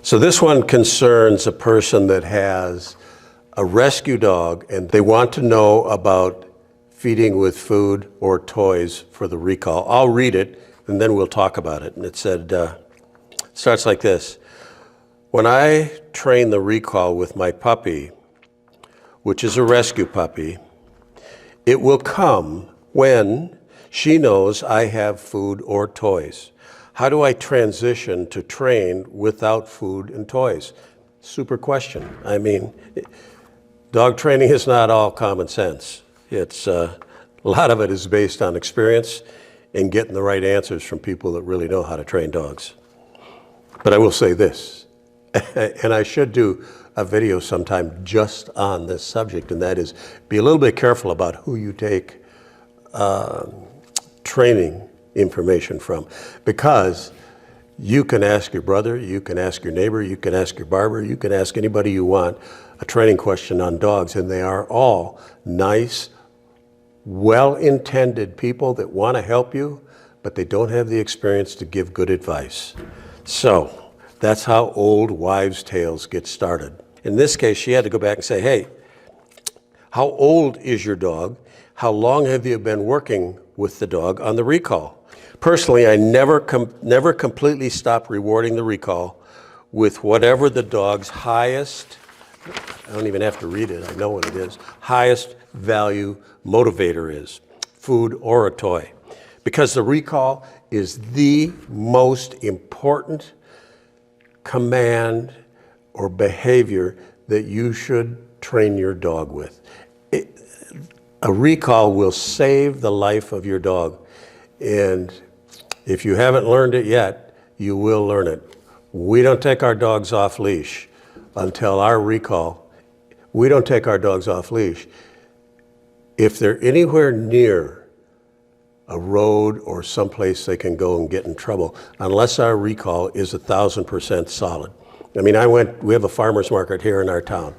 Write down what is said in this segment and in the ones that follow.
So this one concerns a person that has a rescue dog and they want to know about feeding with food or toys for the recall. I'll read it and then we'll talk about it. And it said, starts like this. When I train the recall with my puppy, which is a rescue puppy, it will come when she knows I have food or toys. How do I transition to train without food and toys? Super question. I mean, dog training is not all common sense. It's a lot of it is based on experience and getting the right answers from people that really know how to train dogs. But I will say this, and I should do a video sometime just on this subject, and that is be a little bit careful about who you take training information from, because you can ask your brother, you can ask your neighbor, you can ask your barber, you can ask anybody you want a training question on dogs, and they are all nice, well-intended people that want to help you, but they don't have the experience to give good advice. So that's how old wives' tales get started. In this case, she had to go back and say, hey, how old is your dog? How long have you been working with the dog on the recall? Personally, I never completely stopped rewarding the recall with whatever the dog's highest, I don't even have to read it, I know what it is, highest value motivator is, food or a toy. Because the recall is the most important command or behavior that you should train your dog with. A recall will save the life of your dog. And if you haven't learned it yet, you will learn it. We don't take our dogs off leash until our recall. We don't take our dogs off leash if they're anywhere near a road or someplace they can go and get in trouble, unless our recall is 1,000% solid. I mean, we have a farmer's market here in our town,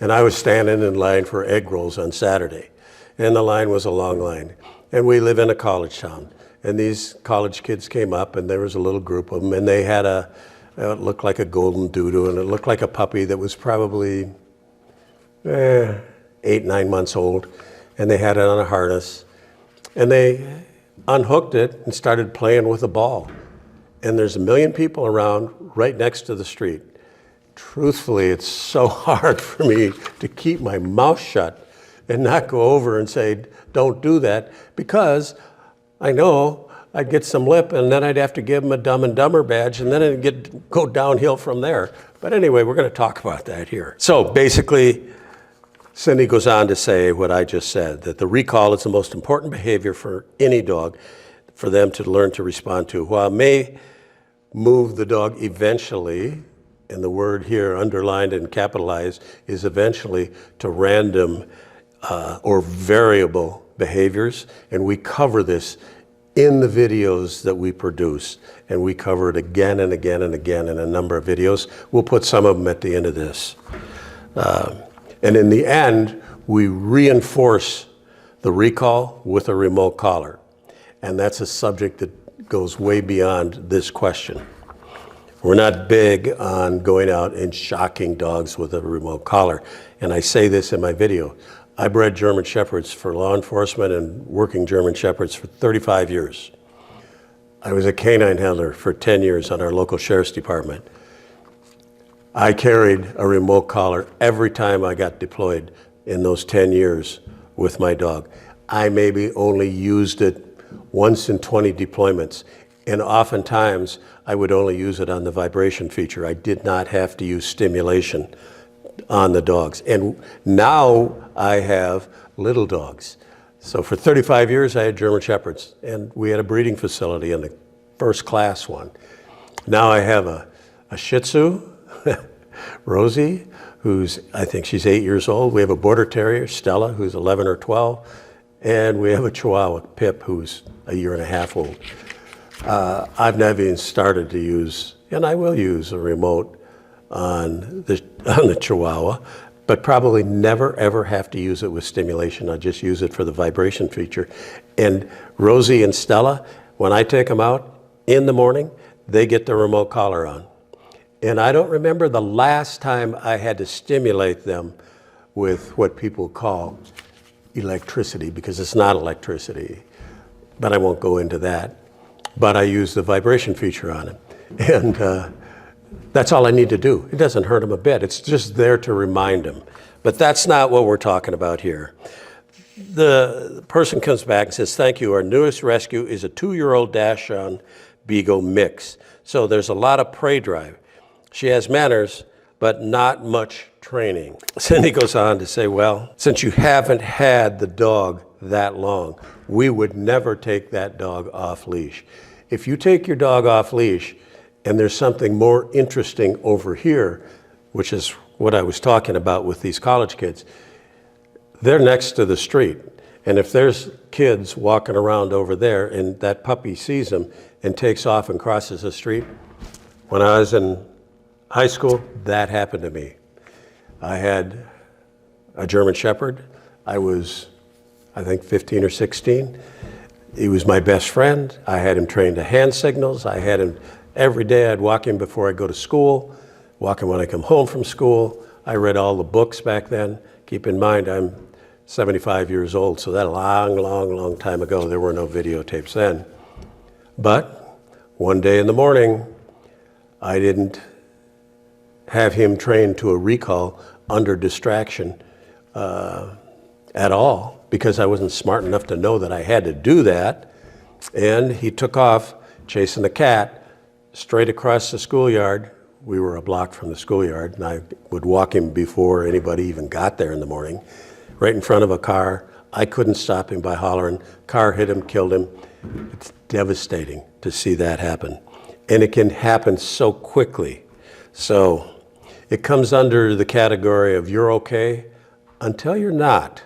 and I was standing in line for egg rolls on Saturday, and the line was a long line. And we live in a college town, and these college kids came up, and there was a little group of them, and they had it looked like a golden doodoo, and it looked like a puppy that was probably 8, 9 months old, and they had it on a harness, and they unhooked it and started playing with a ball. And there's a million people around right next to the street. Truthfully, it's so hard for me to keep my mouth shut and not go over and say, don't do that, because I know I'd get some lip and then I'd have to give them a Dumb and Dumber badge and then it'd go downhill from there. But anyway, we're going to talk about that here. So basically, Cindy goes on to say what I just said, that the recall is the most important behavior for any dog for them to learn to respond to. While it may move the dog eventually, and the word here underlined and capitalized is eventually, to random or variable behaviors, and we cover this in the videos that we produce, and we cover it again and again and again in a number of videos. We'll put some of them at the end of this. And in the end, we reinforce the recall with a remote collar. And that's a subject that goes way beyond this question. We're not big on going out and shocking dogs with a remote collar. And I say this in my video. I bred German Shepherds for law enforcement and working German Shepherds for 35 years. I was a canine handler for 10 years on our local sheriff's department. I carried a remote collar every time I got deployed in those 10 years with my dog. I maybe only used it once in 20 deployments. And oftentimes, I would only use it on the vibration feature. I did not have to use stimulation on the dogs. And now I have little dogs. So for 35 years, I had German Shepherds, and we had a breeding facility, and a first-class one. Now I have a Shih Tzu, Rosie, I think she's 8 years old. We have a Border Terrier, Stella, who's 11 or 12. And we have a Chihuahua, Pip, who's a year and a half old. I've never even started to use, and I will use a remote on the Chihuahua, but probably never ever have to use it with stimulation. I just use it for the vibration feature. And Rosie and Stella, when I take them out in the morning, they get the remote collar on. And I don't remember the last time I had to stimulate them with what people call electricity, because it's not electricity, but I won't go into that. But I use the vibration feature on it. And that's all I need to do. It doesn't hurt them a bit. It's just there to remind them. But that's not what we're talking about here. The person comes back and says, thank you, our newest rescue is a 2-year-old Dachshund Beagle mix. So there's a lot of prey drive. She has manners, but not much training. Cindy goes on to say, well, since you haven't had the dog that long, we would never take that dog off leash. If you take your dog off leash and there's something more interesting over here, which is what I was talking about with these college kids, they're next to the street. And if there's kids walking around over there and that puppy sees them and takes off and crosses the street, when I was in high school, that happened to me. I had a German Shepherd. I was, I think, 15 or 16. He was my best friend. I had him trained to hand signals. I had him every day. I'd walk him before I go to school, walk him when I come home from school. I read all the books back then. Keep in mind, I'm 75 years old, so that long time ago. There were no videotapes then. But one day in the morning, I didn't have him trained to a recall under distraction at all, because I wasn't smart enough to know that I had to do that. And he took off chasing the cat straight across the schoolyard. We were a block from the schoolyard, and I would walk him before anybody even got there in the morning, right in front of a car. I couldn't stop him by hollering. Car hit him, killed him. It's devastating to see that happen. And it can happen so quickly. So it comes under the category of you're okay until you're not.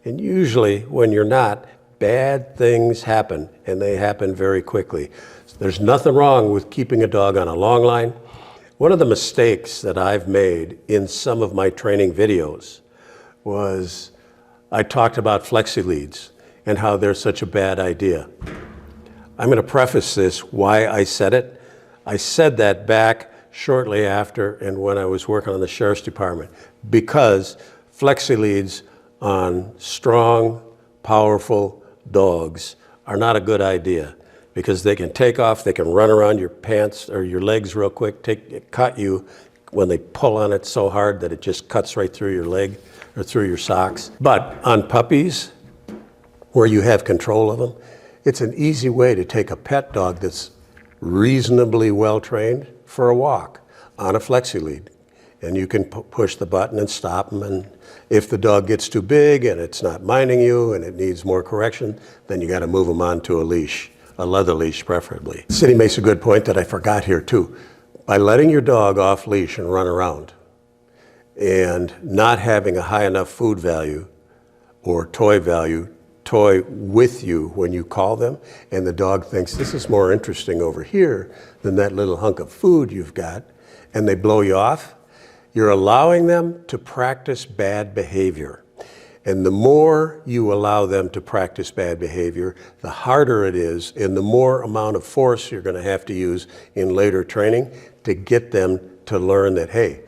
And usually when you're not, bad things happen, and they happen very quickly. There's nothing wrong with keeping a dog on a long line. One of the mistakes that I've made in some of my training videos was I talked about flexi leads and how they're such a bad idea. I'm going to preface this why I said it. I said that back shortly after and when I was working on the Sheriff's Department, because flexi leads on strong, powerful dogs are not a good idea, because they can take off, they can run around your pants or your legs real quick, cut you when they pull on it so hard that it just cuts right through your leg or through your socks. But on puppies, where you have control of them, it's an easy way to take a pet dog that's reasonably well trained for a walk on a flexi lead. And you can push the button and stop them. And if the dog gets too big and it's not minding you and it needs more correction, then you got to move them onto a leash, a leather leash preferably. Cindy makes a good point that I forgot here too. By letting your dog off leash and run around and not having a high enough food value or toy value, toy with you when you call them, and the dog thinks this is more interesting over here than that little hunk of food you've got, and they blow you off, you're allowing them to practice bad behavior. And the more you allow them to practice bad behavior, the harder it is, and the more amount of force you're going to have to use in later training to get them to learn that, hey,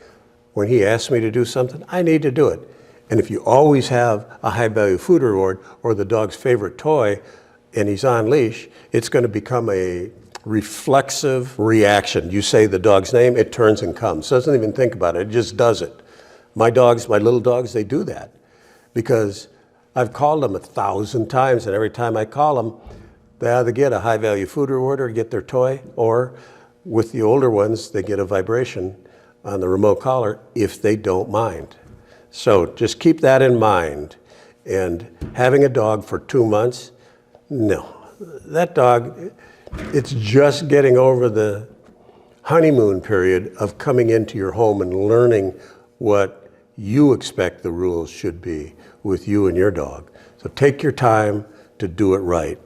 when he asks me to do something, I need to do it. And if you always have a high value food reward or the dog's favorite toy and he's on leash, it's going to become a reflexive reaction. You say the dog's name, it turns and comes. Doesn't even think about it, it just does it. My dogs, my little dogs, they do that because I've called them 1,000 times, and every time I call them, they either get a high value food reward or get their toy, or with the older ones, they get a vibration on the remote collar if they don't mind. So just keep that in mind. And having a dog for 2 months, no. That dog, it's just getting over the honeymoon period of coming into your home and learning what you expect the rules should be with you and your dog. So take your time to do it right.